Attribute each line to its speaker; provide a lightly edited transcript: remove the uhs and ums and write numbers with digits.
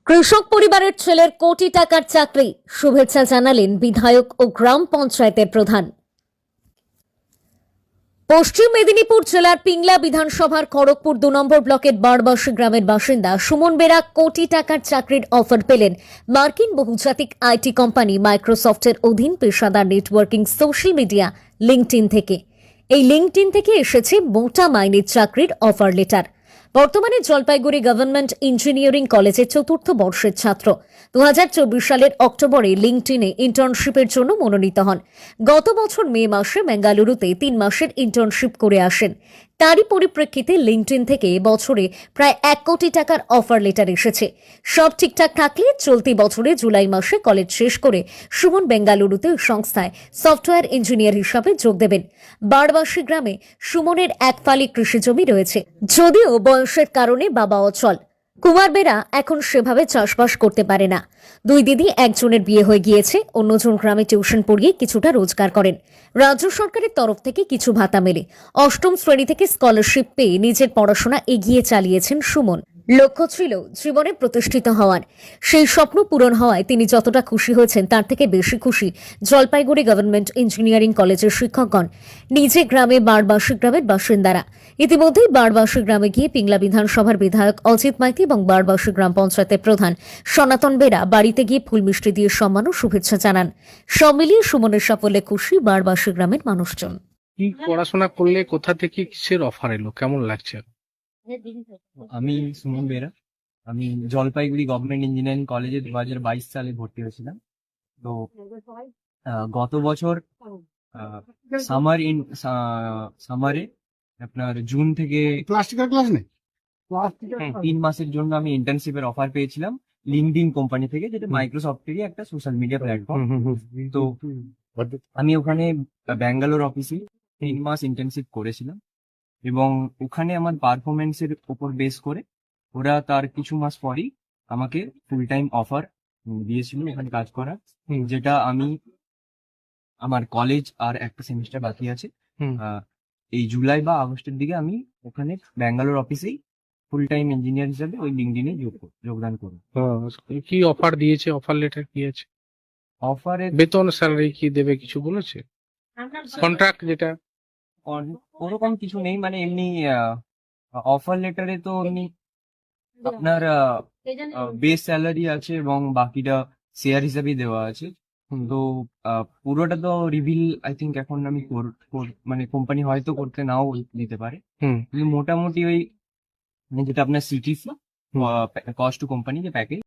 Speaker 1: কৃষক পরিবারের ছেলের কোটি টাকার চাকরি, শুভেচ্ছা জানালেন বিধায়ক ও গ্রাম পঞ্চায়েতের প্রধান। পশ্চিম মেদিনীপুর জেলার পিংলা বিধানসভার খড়গপুর ২ নম্বর ব্লকের বারবাসী গ্রামের বাসিন্দা সুমন বেরা কোটি টাকার চাকরির অফার পেলেন মার্কিন বহুজাতিক আইটি কোম্পানি মাইক্রোসফটের অধীন পেশাদার নেটওয়ার্কিং সোশ্যাল মিডিয়া লিঙ্কডইন থেকে। এই লিঙ্কডইন থেকে এসেছে মোটা মাইনের চাকরির অফার লেটার। বর্তমানে জলপাইগুড়ি গভর্নমেন্ট ইঞ্জিনিয়ারিং কলেজের ৪র্থ বর্ষের ছাত্র। ২০২৪ সালের অক্টোবরে লিঙ্কডইনে ইন্টার্নশিপের জন্য মনোনীত হন। গত বছর মে মাসে বেঙ্গালুরুতে ৩ মাসের ইন্টার্নশিপ করে আসেন। তারই পরিপ্রেক্ষিতে লিঙ্কডইন থেকে বছরে প্রায় ১ কোটি টাকার অফার লেটার এসেছে। সব ঠিকঠাক থাকলে চলতি বছরে জুলাই মাসে কলেজ শেষ করে সুমন বেঙ্গালুরুতে সংস্থায় সফটওয়্যার ইঞ্জিনিয়ার হিসাবে যোগ দেবেন। বারবাসী গ্রামে সুমনের এক ফালি কৃষি জমি রয়েছে, যদিও বয়সের কারণে বাবা অচল। কুমার বেরা এখন সেভাবে চাষবাস করতে পারে না। দুই দিদি, একজনের বিয়ে হয়ে গিয়েছে, অন্যজন গ্রামে টিউশন পড়িয়ে কিছুটা রোজগার করেন। রাজ্য সরকারের তরফ থেকে কিছু ভাতা মেলে। অষ্টম শ্রেণী থেকে স্কলারশিপ পেয়ে নিজের পড়াশোনা এগিয়ে চালিয়েছেন সুমন। লক্ষ্য ছিল জীবনে প্রতিষ্ঠিত হওয়ার। সেই স্বপ্ন পূরণ হওয়ায় তিনি যতটা খুশি হয়েছেন তার থেকে বেশি খুশি জলপাইগুড়ি গভর্নমেন্ট ইঞ্জিনিয়ারিং কলেজের শিক্ষকগণ, নিজে গ্রামে বারবাসী গ্রামের বাসিন্দারা। ইতিমধ্যেই বারবাসী গ্রামে গিয়ে পিংলা বিধানসভার বিধায়ক অজিত মাইতি এবং বারবাসী গ্রাম পঞ্চায়েতের প্রধান সনাতন বেরা বাড়িতে গিয়ে ফুল মিষ্টি দিয়ে সম্মান ও শুভেচ্ছা জানান। সব মিলিয়ে সুমনের সাফল্যে খুশি বারবাসী গ্রামের মানুষজন।
Speaker 2: কি পড়াশোনা করলে, কোথা থেকে কিসের অফার এলো, কেমন লাগছে?
Speaker 3: আমি সুমন বেরা। আমি জলপাইগুড়ি গভর্নমেন্ট ইঞ্জিনিয়ারিং কলেজে ২০২২ সালে ভর্তি হয়েছিলাম। তো গত বছর সামারে আপনার জুন থেকে
Speaker 4: প্লাস্টিকের ক্লাস নেই
Speaker 3: ৩ মাসের জন্য আমি ইন্টার্নশিপের অফার পেয়েছিলাম লিঙ্কডইন কোম্পানি থেকে, যেটা মাইক্রোসফটেরই একটা সোশ্যাল মিডিয়া প্ল্যাটফর্ম। তো আমি ওখানে ব্যাঙ্গালোর অফিসে ৩ মাস ইন্টার্নশিপ করেছিলাম এবং ওখানে আমার পারফরমেন্সের উপর বেস করে ওরা তার কিছু মাস পরেই আমাকে ফুল টাইম অফার দিয়েছিল এখানে কাজ করার, যেটা আমি আমার কলেজ আর একটা সেমিস্টার বাকি আছে। এই জুলাই বা আগস্টের দিকে আমি ওখানে ব্যাঙ্গালোর অফিসেই ফুল টাইম ইঞ্জিনিয়ার হিসাবে ওই লিঙ্কডইনে যোগদান করব।
Speaker 2: কি অফার দিয়েছে? অফার লেটার কি আছে?
Speaker 3: অফারে
Speaker 2: বেতন, স্যালারি কি দেবে, কিছু বলেছে? কন্ট্রাক্ট যেটা
Speaker 3: ওরকম কিছু নেই, মানে এমনি অফার লেটারে তো এমনি আপনার বেস স্যালারি আছে এবং বাকিটা শেয়ার হিসাবেই দেওয়া আছে। তো পুরোটা তো রিভিল আই থিঙ্ক এখন আমি মানে কোম্পানি হয়তো করতে নাও দিতে পারে, কিন্তু মোটামুটি ওই মানে যেটা আপনার সিটিসি কস্ট টু কোম্পানি যে প্যাকেজ